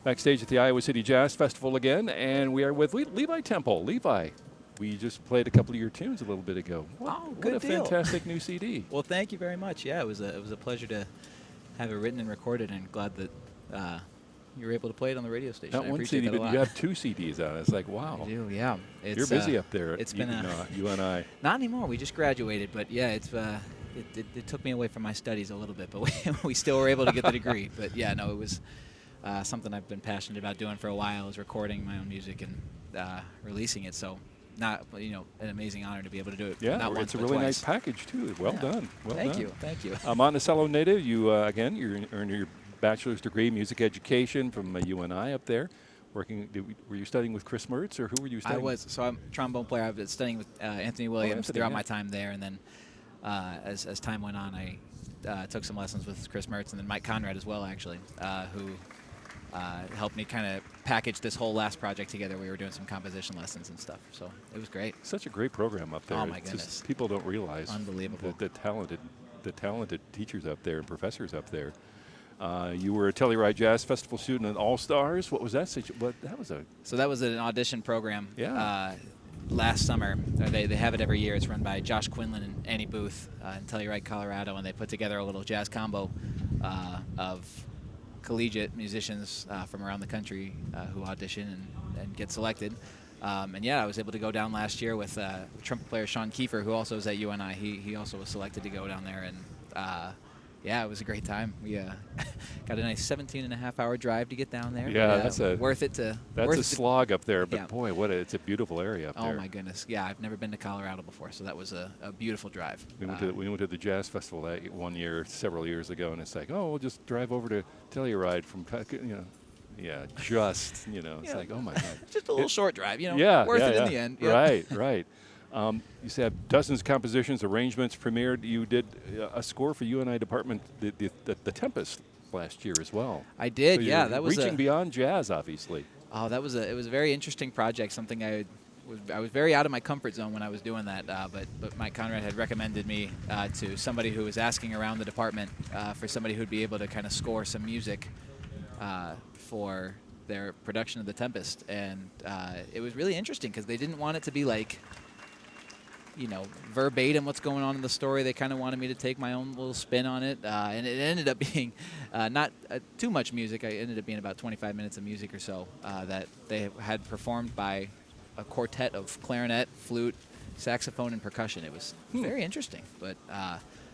Backstage at the Iowa City Jazz Festival again, and we are with Levi Temple. Levi, we just played a couple of your tunes a little bit ago. Good what a deal. fantastic new CD. Well, thank you very much. Yeah, it was a pleasure to have it written and recorded, and glad that you were able to play it on the radio station. Not I one appreciate CD, that a but lot. you have 2 CDs out. It's like, wow. I do, yeah. You're busy up there. It's been you and I. Not anymore. We just graduated, but yeah, it took me away from my studies a little bit, but we still were able to get the degree. But yeah, no, it was something I've been passionate about doing for a while, is recording my own music and releasing it. So, an amazing honor to be able to do it. Yeah, not once, it's a but really twice. nice package too. Well done. Well Thank done. you. Thank you. Monticello native. You again, you earned your bachelor's degree in music education from UNI up there. Were you studying with Chris Mertz, or who were you studying? I was. So I'm a trombone player. I've been studying with Anthony Williams throughout my time there, and then as time went on, I took some lessons with Chris Mertz and then Mike Conrad as well, actually, who helped me kind of package this whole last project together. We were doing some composition lessons and stuff, so it was great. Such a great program up there. Oh my It's goodness! just, people don't realize Unbelievable. the talented teachers up there and professors up there. You were a Telluride Jazz Festival student at All Stars. What was that? So that was an audition program. Yeah. Last summer, they have it every year. It's run by Josh Quinlan and Annie Booth in Telluride, Colorado, and they put together a little jazz combo of collegiate musicians from around the country who audition and get selected. And yeah, I was able to go down last year with trumpet player Sean Kiefer, who also is at UNI. He also was selected to go down there, and yeah, it was a great time. We got a nice 17.5-hour drive to get down there. Yeah, that's worth it to. That's a slog up there, but yeah. Boy, it's a beautiful area up there. Oh my goodness, yeah, I've never been to Colorado before, so that was a beautiful drive. We went to the Jazz Festival that one year, several years ago, and it's like, oh, we'll just drive over to Telluride from, yeah, just, it's like, oh my God. Just a little short drive, yeah, worth it yeah. in the end. Right, right. You said dozens of compositions, arrangements premiered. You did a score for UNI department, the Tempest last year as well. I did, so yeah. That was reaching beyond jazz, obviously. Oh, it was a very interesting project. Something I was very out of my comfort zone when I was doing that. But Mike Conrad had recommended me to somebody who was asking around the department for somebody who'd be able to kind of score some music for their production of the Tempest, and it was really interesting because they didn't want it to be like, verbatim what's going on in the story. They kind of wanted me to take my own little spin on it, and it ended up being not too much music. It ended up being about 25 minutes of music or so that they had performed by a quartet of clarinet, flute, saxophone, and percussion. It was very interesting, but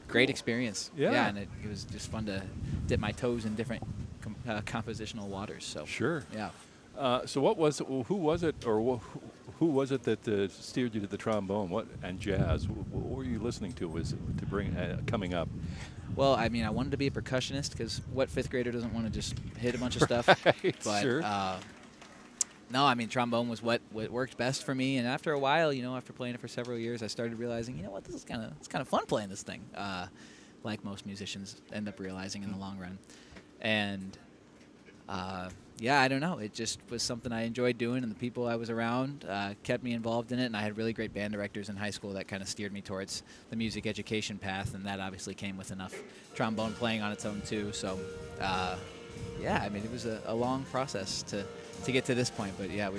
great experience. Yeah, and it was just fun to dip my toes in different compositional waters. So sure. Yeah. So who was it, or who was it that steered you to the trombone? And jazz? What were you listening to? Was to bring coming up? Well, I mean, I wanted to be a percussionist because what 5th grader doesn't want to just hit a bunch of stuff? Right, but sure. no, I mean, trombone was what worked best for me. And after a while, after playing it for several years, I started realizing, this is kind of fun playing this thing. Like most musicians end up realizing in the long run, and. Yeah, I don't know. It just was something I enjoyed doing, and the people I was around kept me involved in it, and I had really great band directors in high school that kind of steered me towards the music education path, and that obviously came with enough trombone playing on its own, too. So, yeah, I mean, it was a long process to get to this point, but yeah,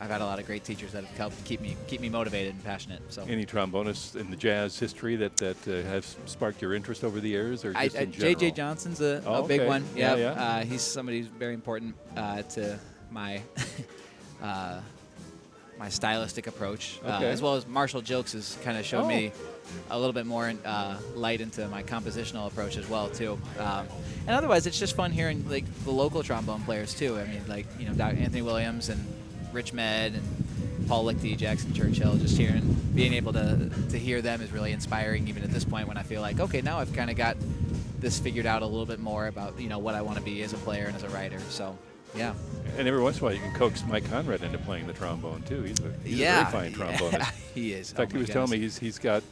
I've had a lot of great teachers that have helped keep me motivated and passionate. So, any trombonists in the jazz history that have sparked your interest over the years, or just in general? J.J. Johnson's a big one. Yeah. He's somebody who's very important to my my stylistic approach, as well as Marshall Jilks has kind of showed me a little bit more light into my compositional approach as well too. And otherwise, it's just fun hearing like the local trombone players too. I mean, like Anthony Williams and Rich Med and Paul Lichty, Jackson Churchill, just being able to hear them is really inspiring even at this point when I feel like, okay, now I've kind of got this figured out a little bit more about, what I want to be as a player and as a writer. So, yeah. And every once in a while you can coax Mike Conrad into playing the trombone too. He's a very fine trombonist. He is. In fact, he was telling me he's got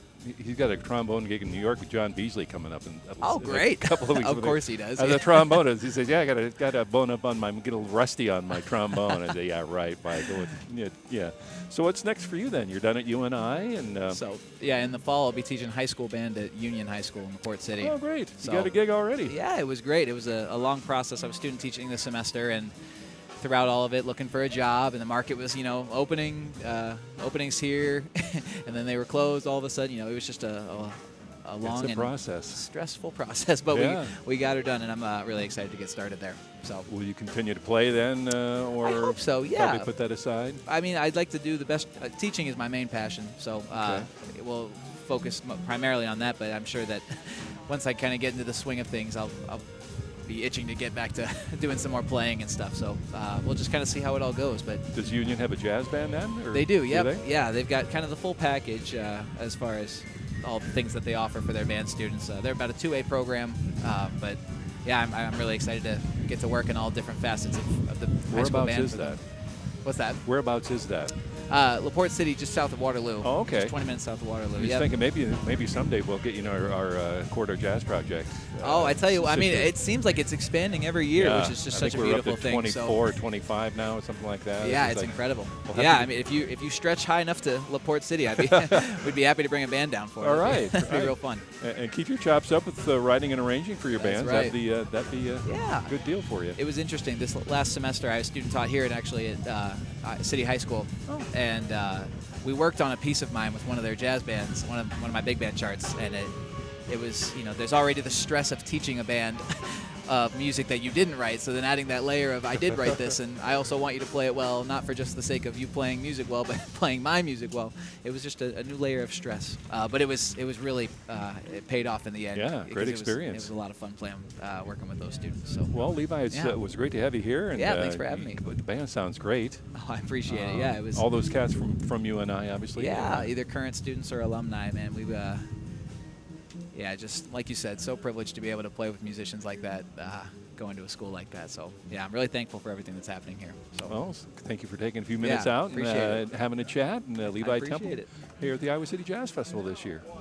a trombone gig in New York with John Beasley coming up in great. a couple of weeks. Of course he does. As a trombonist, he says, "Yeah, I got to bone up on get a little rusty on my trombone." I say, "Yeah, right." Yeah. So what's next for you then? You're done at UNI, and so yeah, in the fall I'll be teaching high school band at Union High School in Port City. Oh, great! So, you got a gig already. Yeah, it was great. It was a long process. I was student teaching this semester, and throughout all of it, looking for a job, and the market was, openings here, and then they were closed all of a sudden. It was just a long and stressful process, but we got her done, and I'm really excited to get started there. So, will you continue to play then, or I hope so? Yeah. Probably put that aside. I mean, I'd like to do the best. Teaching is my main passion, so we'll focus primarily on that. But I'm sure that once I kind of get into the swing of things, I'll be itching to get back to doing some more playing and stuff. So we'll just kind of see how it all goes. But does Union have a jazz band then? Or they do. Yeah. They? Yeah. They've got kind of the full package as far as all the things that they offer for their band students. They're about a 2A program, but yeah, I'm really excited to get to work in all different facets of the high school band. Whereabouts is that? What's that? Whereabouts is that? LaPorte City, just south of Waterloo. Oh, okay. Just 20 minutes south of Waterloo. I was thinking maybe someday we'll get our Corridor Jazz Project. I tell you, I mean, it seems like it's expanding every year, which is just such a beautiful thing. I think we're up to 24, 25 now, or something like that. Yeah, it's incredible. I mean, if you stretch high enough to LaPorte City, we'd be happy to bring a band down for it. All right, it'd be real fun. And keep your chops up with writing and arranging for your bands. Right. That'd be a good deal for you. It was interesting. This last semester, I was student taught here at City High School, and we worked on a piece of mine with one of their jazz bands, one of my big band charts, and it was, there's already the stress of teaching a band of music that you didn't write, so then adding that layer of I did write this, and I also want you to play it well, not for just the sake of you playing music well, but playing my music well. It was just a new layer of stress, but it was really it paid off in the end. Yeah, great experience. It was a lot of fun working with those students. So well, Levi, it was great to have you here. And, thanks for having me. The band sounds great. Oh, I appreciate it. Yeah, it was all those cats from UNI, obviously. Yeah, either current students or alumni. Man, we just like you said, so privileged to be able to play with musicians like that, going to a school like that. So, yeah, I'm really thankful for everything that's happening here. So, well, thank you for taking a few minutes out and having a chat. And Levi Temple here at the Iowa City Jazz Festival this year.